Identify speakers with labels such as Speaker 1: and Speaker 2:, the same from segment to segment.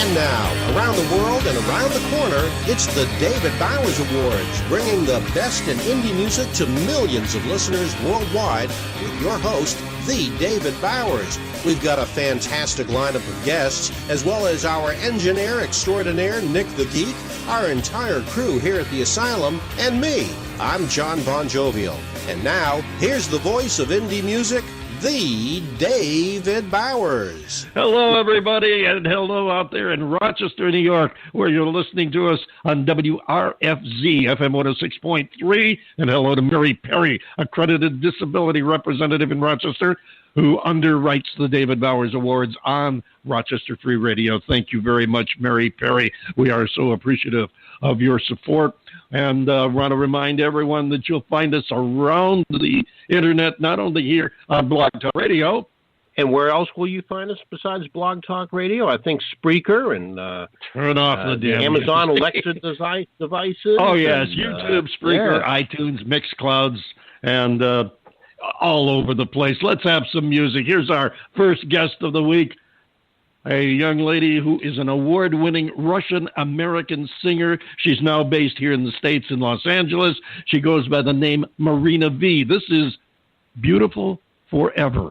Speaker 1: And now, around the world and around the corner, it's the David Bowers Awards, bringing the best in indie music to millions of listeners worldwide with your host, the David Bowers. We've got a fantastic lineup of guests, as well as our engineer extraordinaire, Nick the Geek, our entire crew here at the Asylum, and me. I'm John Bon Jovial. And now, here's the voice of indie music, the David Bowers.
Speaker 2: Hello, everybody, and hello out there in Rochester, New York, where you're listening to us on WRFZ FM 106.3. And hello to Mary Perry, accredited disability representative in Rochester, who underwrites the David Bowers Awards on Rochester Free Radio. Thank you very much, Mary Perry. We are so appreciative of your support. And want to remind everyone that you'll find us around the internet, not only here on Blog Talk Radio.
Speaker 3: And where else will you find us besides Blog Talk Radio? I think Spreaker and
Speaker 2: turn off the damn
Speaker 3: Amazon Alexa devices.
Speaker 2: Oh, yes, and, YouTube, Spreaker, yeah. iTunes, Mixclouds, and all over the place. Let's have some music. Here's our first guest of the week. A young lady who is an award-winning Russian-American singer. She's now based here in the States in Los Angeles. She goes by the name Marina V. This is Beautiful Forever.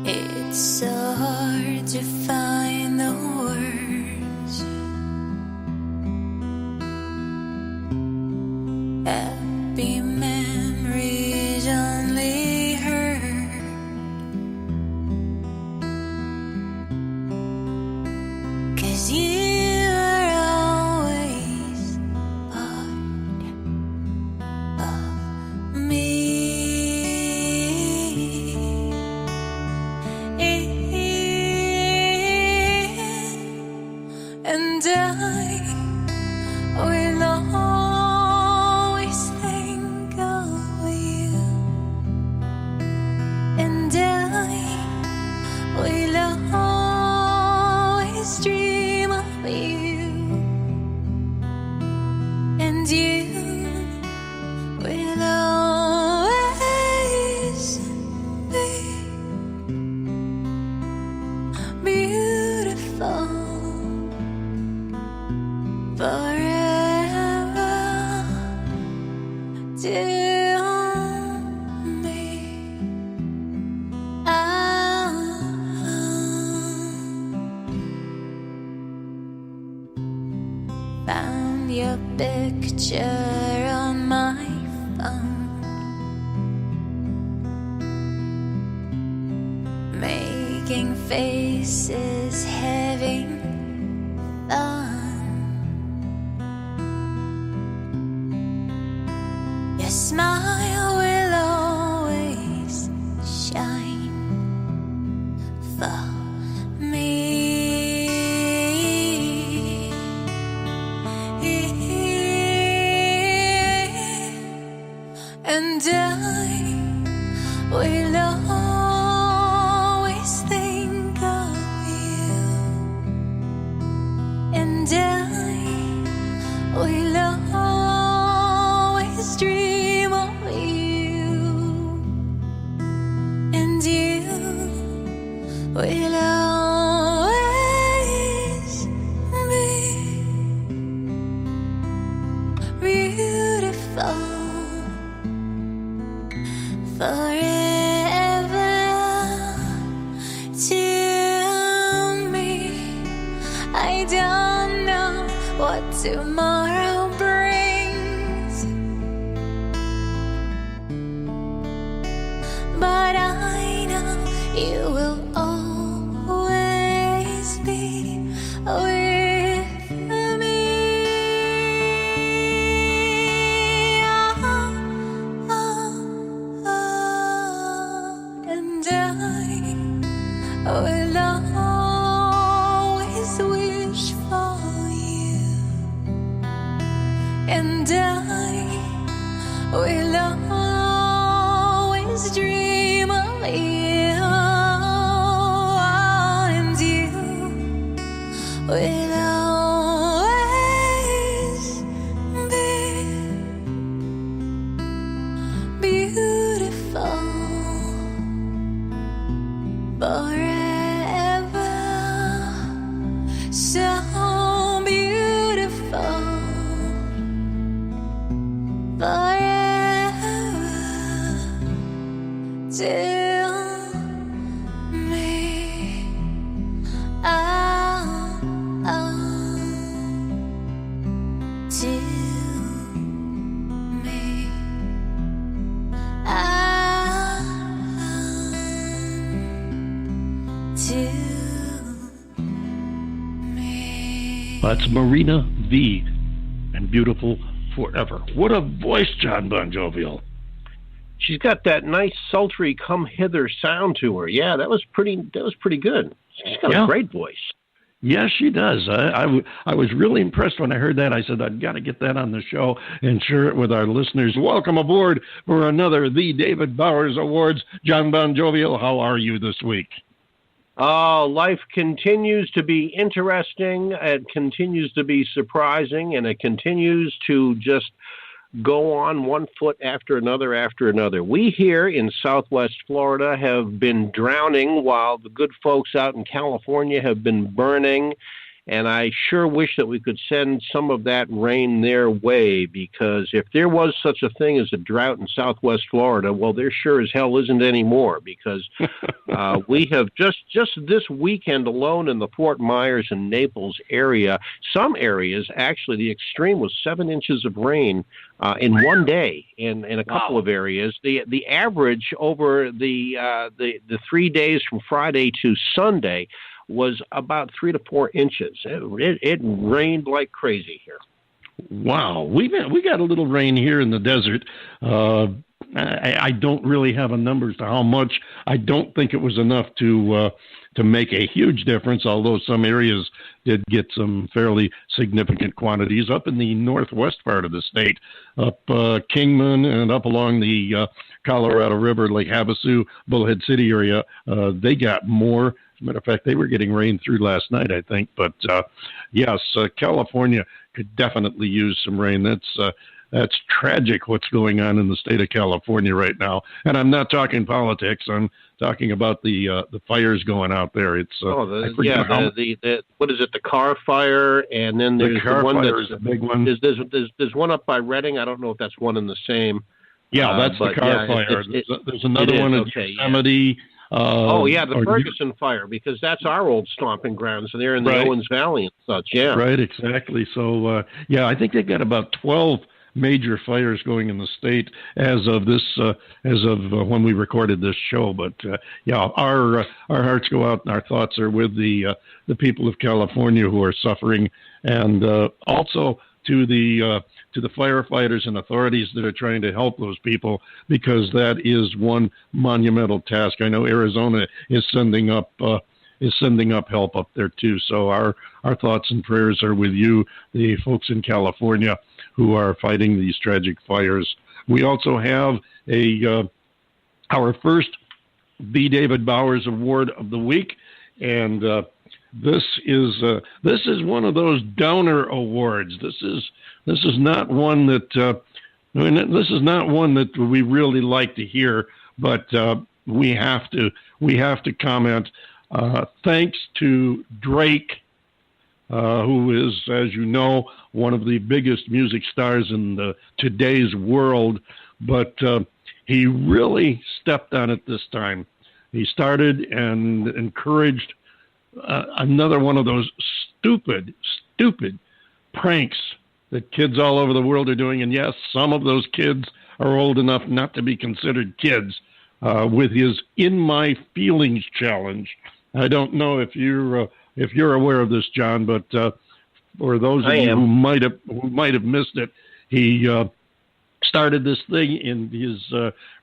Speaker 4: It's so hard to find the words. Happy memories only hurt. 'Cause you are always part of me. And I will always think of you. And I will always dream of you. And you will always be beautiful forever to me. Found your picture on my phone, making faces, having fun. Your smile will always shine for me. And I will always think of you. And I will always dream of you. And you will always be beautiful forever to me. I don't know what tomorrow brings, but I know you will always be with me. And I will always wish for you. And I will always dream of you. till me. Oh, till me. To me.
Speaker 2: That's Marina V. and Beautiful Forever. What a voice, John Bon Jovial.
Speaker 3: She's got that nice, sultry, come hither sound to her. Yeah, that was pretty good. She's got a great voice.
Speaker 2: Yes, she does. I was really impressed when I heard that. I said, I've got to get that on the show and share it with our listeners. Welcome aboard for another The David Bowers Awards. John Bon Jovial, how are you this week?
Speaker 3: Life continues to be interesting. It continues to be surprising, and it continues to just go on one foot after another after another. We here in Southwest Florida have been drowning while the good folks out in California have been burning. And I sure wish that we could send some of that rain their way, because if there was such a thing as a drought in Southwest Florida, well, there sure as hell isn't anymore, because we have just this weekend alone in the Fort Myers and Naples area, some areas, actually, the extreme was 7 inches of rain in one day in a couple of areas. The average over the 3 days from Friday to Sunday was about 3 to 4 inches. It rained like crazy here.
Speaker 2: Wow, we got a little rain here in the desert. I don't really have a number to how much. I don't think it was enough to make a huge difference, although some areas did get some fairly significant quantities. Up in the northwest part of the state, up Kingman and up along the Colorado River, Lake Havasu, Bullhead City area, they got more. As a matter of fact, they were getting rain through last night, I think. But yes, California could definitely use some rain. That's tragic what's going on in the state of California right now. And I'm not talking politics. I'm talking about the fires going out there. It's
Speaker 3: what is it? The car fire, and then there's the one that's a big one. There's one up by Redding. I don't know if that's one and the same.
Speaker 2: Yeah, that's the car fire. There's another one in Yosemite.
Speaker 3: Yeah. The Ferguson fire, because that's our old stomping grounds. So they're in the Owens Valley and such. Yeah,
Speaker 2: right, exactly. So I think they've got about 12 major fires going in the state as of when we recorded this show. But our hearts go out and our thoughts are with the people of California who are suffering, and also to the firefighters and authorities that are trying to help those people, because that is one monumental task. I know Arizona is sending up help up there too. So our thoughts and prayers are with you, the folks in California who are fighting these tragic fires. We also have our first The David Bowers Award of the week, and this is one of those downer awards. This is not one that we really like to hear, but we have to comment. Thanks to Drake, who is, as you know, one of the biggest music stars in today's world, but he really stepped on it this time. He started and encouraged another one of those stupid pranks that kids all over the world are doing. And yes, some of those kids are old enough not to be considered kids, with his In My Feelings challenge. I don't know if you're aware of this, John, but for those of you who might have missed it, he started this thing in his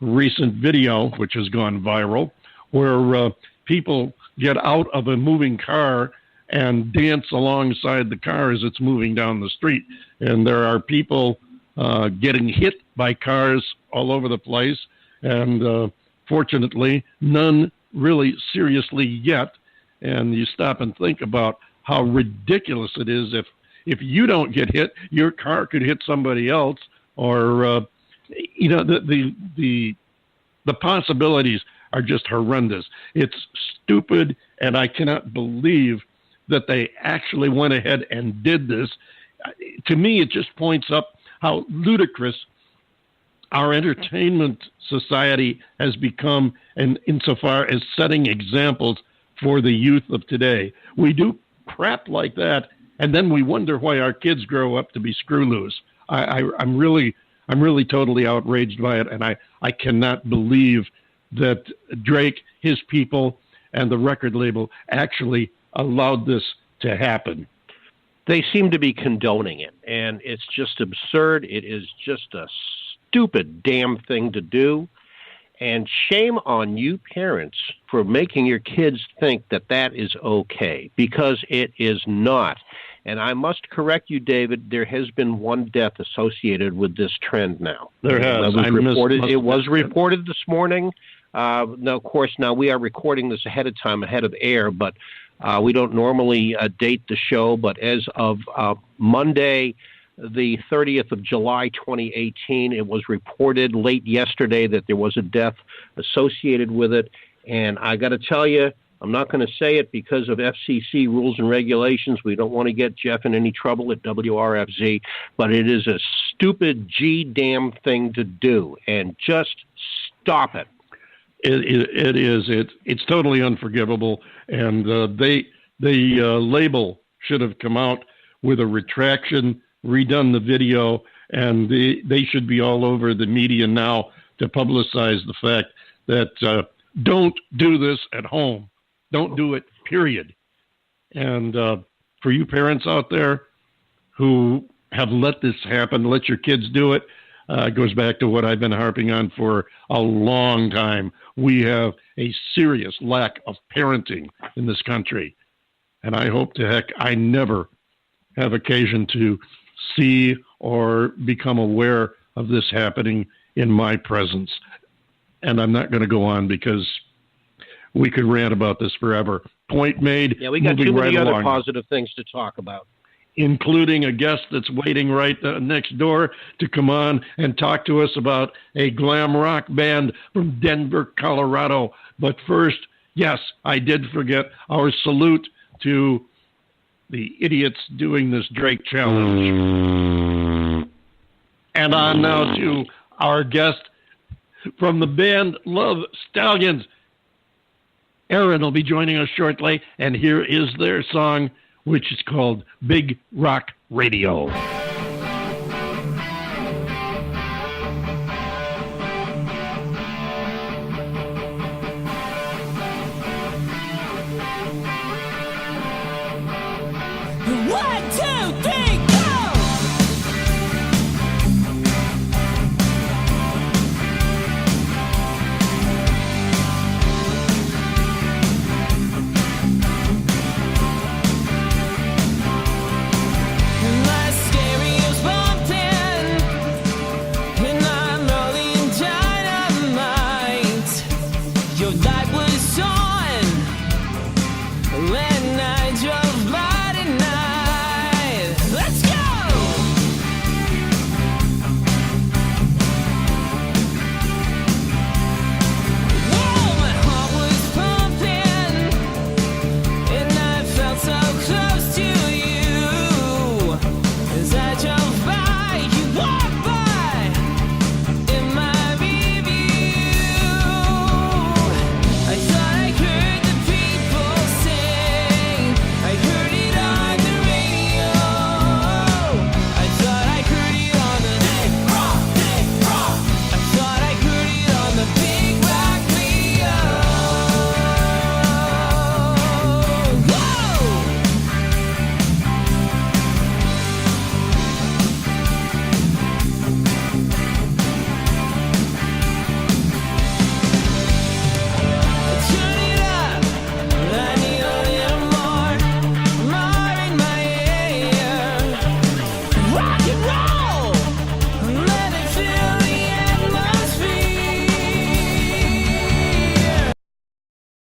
Speaker 2: recent video, which has gone viral, where people get out of a moving car and dance alongside the car as it's moving down the street. And there are people getting hit by cars all over the place, and fortunately, none really seriously yet. And you stop and think about how ridiculous it is if you don't get hit, your car could hit somebody else, or the possibilities are just horrendous. It's stupid, and I cannot believe that they actually went ahead and did this. To me, it just points up how ludicrous our entertainment society has become, and insofar as setting examples for the youth of today. We do crap like that, and then we wonder why our kids grow up to be screw loose. I'm really totally outraged by it, and I cannot believe that Drake, his people, and the record label actually allowed this to happen.
Speaker 3: They seem to be condoning it, and it's just absurd. It is just a stupid damn thing to do, and shame on you parents for making your kids think that that is okay, because it is not. And I must correct you, David, there has been one death associated with this trend now.
Speaker 2: There has.
Speaker 3: It was reported this morning. Now, of course, now we are recording this ahead of time, ahead of air, but we don't normally date the show. But as of Monday, the 30th of July, 2018, it was reported late yesterday that there was a death associated with it. And I got to tell you, I'm not going to say it because of FCC rules and regulations. We don't want to get Jeff in any trouble at WRFZ, but it is a stupid G-damn thing to do, and just stop it.
Speaker 2: It is. It's totally unforgivable, and the label should have come out with a retraction, redone the video, and they should be all over the media now to publicize the fact that don't do this at home. Don't do it, period. And for you parents out there who have let this happen, let your kids do it, it goes back to what I've been harping on for a long time. We have a serious lack of parenting in this country. And I hope to heck I never have occasion to see or become aware of this happening in my presence. And I'm not going to go on because we could rant about this forever. Point made.
Speaker 3: Yeah, we got too many other positive things to talk about,
Speaker 2: including a guest that's waiting right next door to come on and talk to us about a glam rock band from Denver, Colorado. But first, yes, I did forget our salute to the idiots doing this Drake challenge. And on now to our guest from the band Love Stallions. Aaron will be joining us shortly, and here is their song, which is called Big Rock Radio.
Speaker 5: Your life